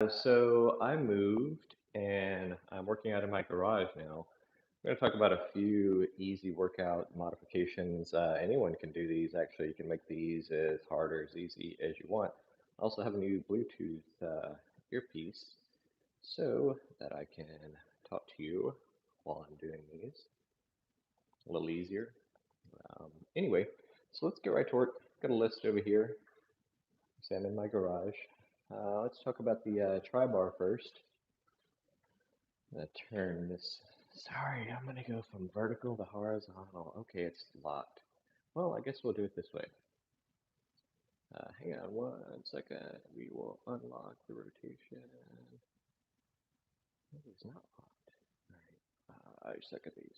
So I moved and I'm working out in my garage now. I'm going to talk about a few easy workout modifications. Anyone can do these actually. You can make these as hard or as easy as you want. I also have a new Bluetooth earpiece so that I can talk to you while I'm doing these a little easier. Anyway, so let's get right to work. Got a list over here. Say I'm in my garage. Let's talk about the tri-bar first. I'm gonna turn this. Sorry, I'm gonna go from vertical to horizontal. Okay, it's locked. Well, I guess we'll do it this way. Hang on 1 second. We will unlock the rotation. It's not locked. All right. I suck at these.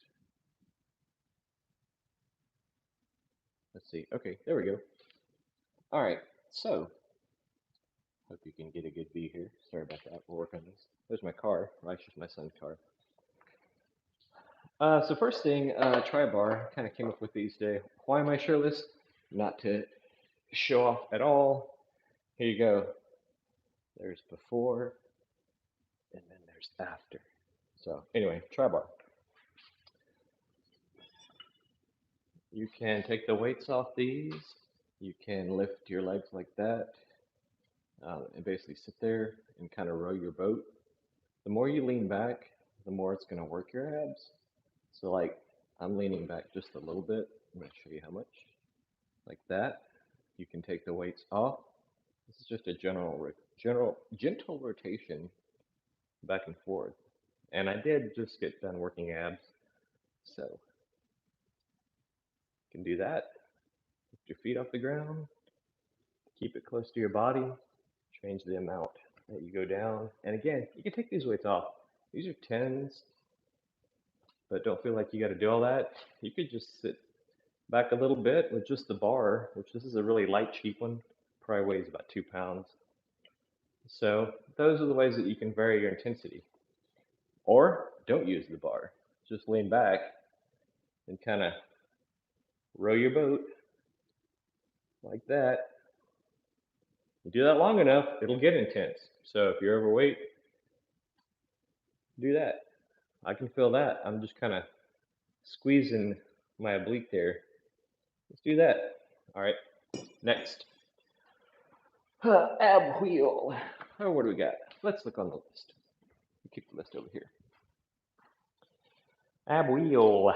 Let's see. Okay, there we go. All right. So, hope you can get a good view here. Sorry about that. We'll work on this. There's my car. Well, actually, it's my son's car. So first thing, tri-bar. Kind of came up with these today. Why am I shirtless? Not to show off at all. Here you go. There's before, and then there's after. So anyway, tri-bar. You can take the weights off these. You can lift your legs like that, and basically sit there and kind of row your boat. The more you lean back, the more it's going to work your abs. So like, I'm leaning back just a little bit. I'm going to show you how much. Like that. You can take the weights off. This is just a gentle rotation back and forth. And I did just get done working abs, so you can do that. Lift your feet off the ground, keep it close to your body, change the amount that you go down. And again, you can take these weights off. These are tens, but don't feel like you got to do all that. You could just sit back a little bit with just the bar, which this is a really light, cheap one, probably weighs about 2 pounds. So those are the ways that you can vary your intensity. Or don't use the bar. Just lean back and kind of row your boat like that. You do that long enough, it'll get intense. So if you're overweight, do that. I can feel that. I'm just kind of squeezing my oblique there. Let's do that. All right, next. Ab wheel. Oh, what do we got? Let's look on the list. We keep the list over here. Ab wheel.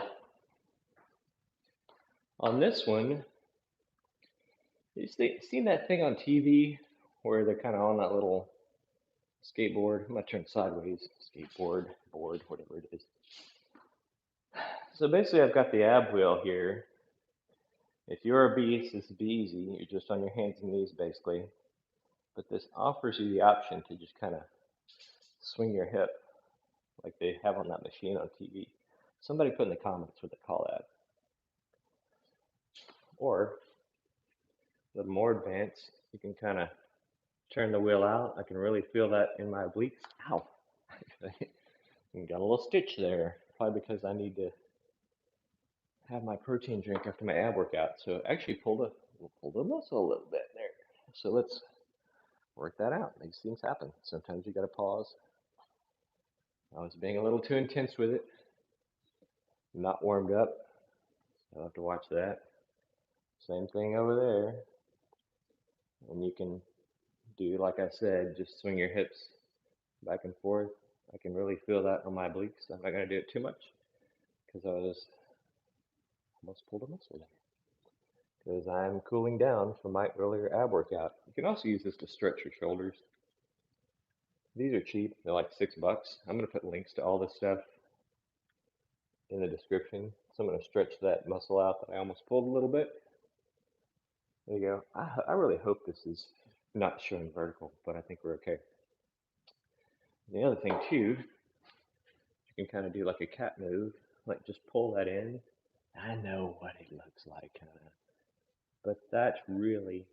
On this one, you seen that thing on TV where they're kind of on that little skateboard? I'm gonna turn sideways. Skateboard, board, whatever it is. So basically, I've got the ab wheel here. If you're obese, this would be easy. You're just on your hands and knees, basically. But this offers you the option to just kind of swing your hip like they have on that machine on TV. Somebody put in the comments what they call that. Or, a little more advanced, you can kind of turn the wheel out. I can really feel that in my obliques. Ow! Got a little stitch there. Probably because I need to have my protein drink after my ab workout. So actually pull the muscle a little bit there. So let's work that out. These things happen. Sometimes you got to pause. I was being a little too intense with it. Not warmed up. I'll have to watch that. Same thing over there. And you can do, like I said, just swing your hips back and forth. I can really feel that on my obliques. I'm not going to do it too much because I was almost pulled a muscle there. Because I'm cooling down from my earlier ab workout. You can also use this to stretch your shoulders. These are cheap. They're like $6. I'm going to put links to all this stuff in the description. So I'm going to stretch that muscle out that I almost pulled a little bit. There you go. I really hope this is not showing vertical, but I think we're okay. And the other thing too, you can kind of do like a cat move, like just pull that in. I know what it looks like, kind of, but that's really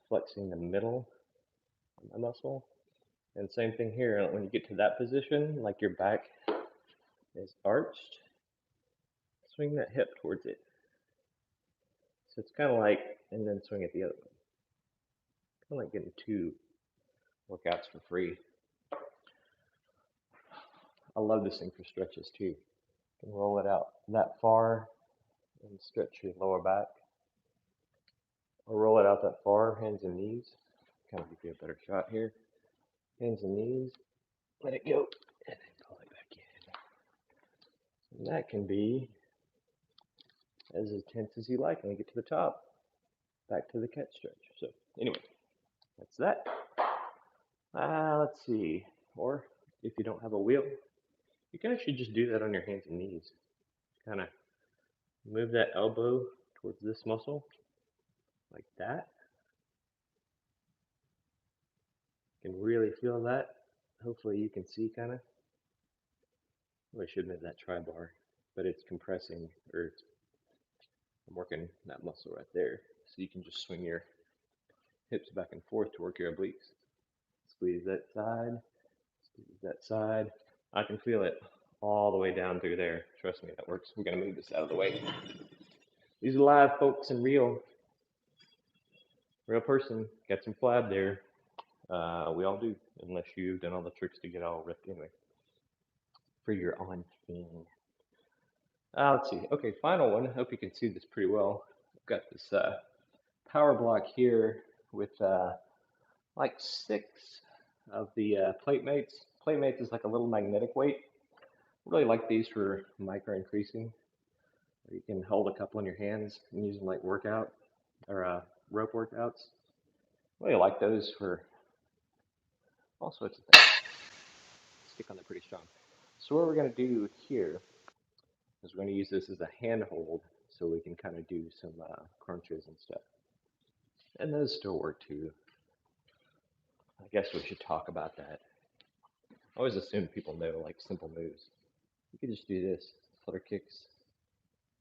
flexing the middle of the muscle. And same thing here, when you get to that position, like your back is arched, swing that hip towards it. So it's kind of like, and then swing it the other way. Kind of like getting two workouts for free. I love this thing for stretches too. You can roll it out that far and stretch your lower back, or roll it out that far, hands and knees. Kind of give you a better shot here. Hands and knees, let it go, and then pull it back in. And that can be as intense as you like when you get to the top. Back to the cat stretch. So anyway, that's that. Let's see. Or if you don't have a wheel, you can actually just do that on your hands and knees. Kind of move that elbow towards this muscle, like that. You can really feel that. Hopefully you can see kind of. I should move that tri-bar, but it's compressing, or I'm working that muscle right there. So you can just swing your hips back and forth to work your obliques. Squeeze that side, squeeze that side. I can feel it all the way down through there. Trust me, that works. We're going to move this out of the way. These are live, folks, and real person. Got some flab there. We all do, unless you've done all the tricks to get all ripped anyway. For your on thing. Let's see. Okay, final one. I hope you can see this pretty well. I've got this power block here with like 6 of the plate mates. Plate mates is like a little magnetic weight. I really like these for micro increasing. You can hold a couple in your hands and use them like workout or rope workouts. I really like those for all sorts of things. Stick on there pretty strong. So what we're going to do here is we're going to use this as a handhold so we can kind of do some crunches and stuff. And those still work too. I guess we should talk about that. I always assume people know like simple moves. You could just do this: flutter kicks,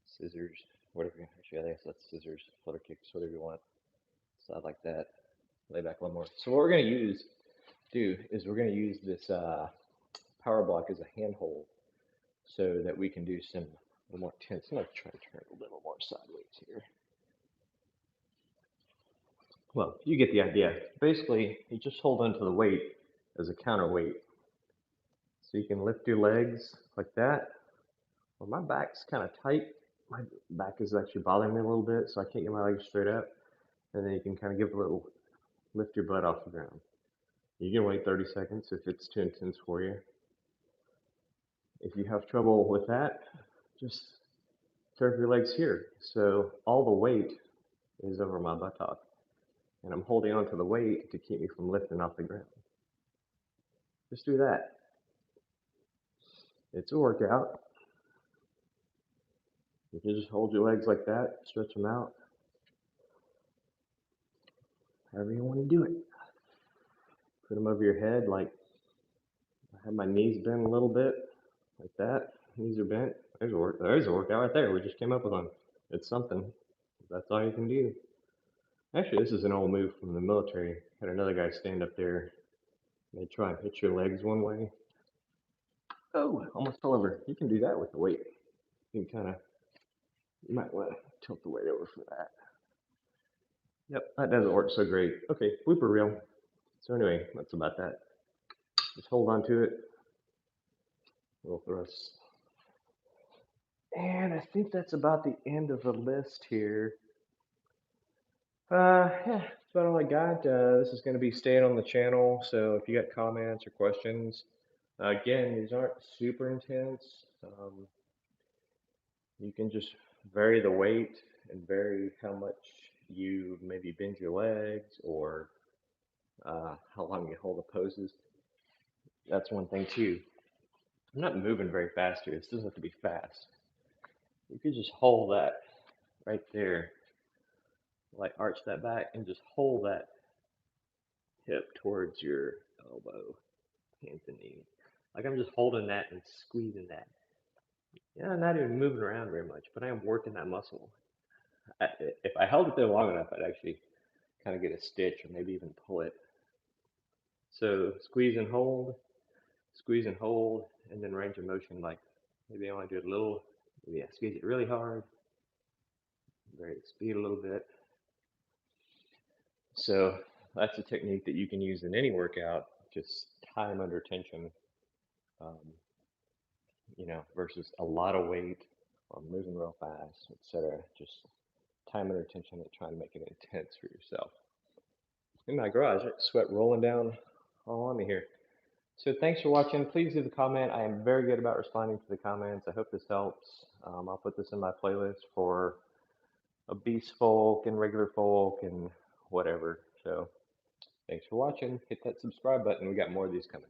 scissors, whatever. Actually, I guess that's scissors, flutter kicks, whatever you want. Slide like that. Lay back a little more. So what we're going to do is we're going to use this power block as a handhold so that we can do some a little more tense. I'm going to try to turn it a little more sideways here. Well, you get the idea. Basically, you just hold onto the weight as a counterweight. So you can lift your legs like that. Well, my back's kind of tight. My back is actually bothering me a little bit, so I can't get my legs straight up. And then you can kind of give a little, lift your butt off the ground. You can wait 30 seconds if it's too intense for you. If you have trouble with that, just curve your legs here. So all the weight is over my buttock. And I'm holding onto the weight to keep me from lifting off the ground. Just do that. It's a workout. You can just hold your legs like that, stretch them out. However you want to do it. Put them over your head like I have my knees bent a little bit, like that. Knees are bent. There's a workout right there. We just came up with one. It's something. That's all you can do. Actually, this is an old move from the military. Had another guy stand up there. They try and hit your legs one way. Oh, almost fell over. You can do that with the weight. You can you might want to tilt the weight over for that. Yep, that doesn't work so great. Okay, blooper reel. So anyway, that's about that. Just hold on to it. Little thrust. And I think that's about the end of the list here. Yeah, that's about all I got. This is going to be staying on the channel, so if you got comments or questions, again, these aren't super intense. You can just vary the weight and vary how much you maybe bend your legs or how long you hold the poses. That's one thing too. I'm not moving very fast here. This doesn't have to be fast. You could just hold that right there, like arch that back and just hold that hip towards your elbow, hands and knees. Like I'm just holding that and squeezing that. Yeah, I'm not even moving around very much, but I am working that muscle. If I held it there long enough, I'd actually kind of get a stitch or maybe even pull it. So squeeze and hold, and then range of motion. Like maybe I want to do it a little, maybe I squeeze it really hard, vary the speed a little bit. So that's a technique that you can use in any workout, just time under tension, um, versus a lot of weight or moving real fast, etc. Just time under tension and trying to make it intense for yourself. In my garage, sweat rolling down all on me here. So thanks for watching. Please leave a comment. I am very good about responding to the comments. I hope this helps. I'll put this in my playlist for obese folk and regular folk and whatever. So thanks for watching. Hit that subscribe button. We got more of these coming.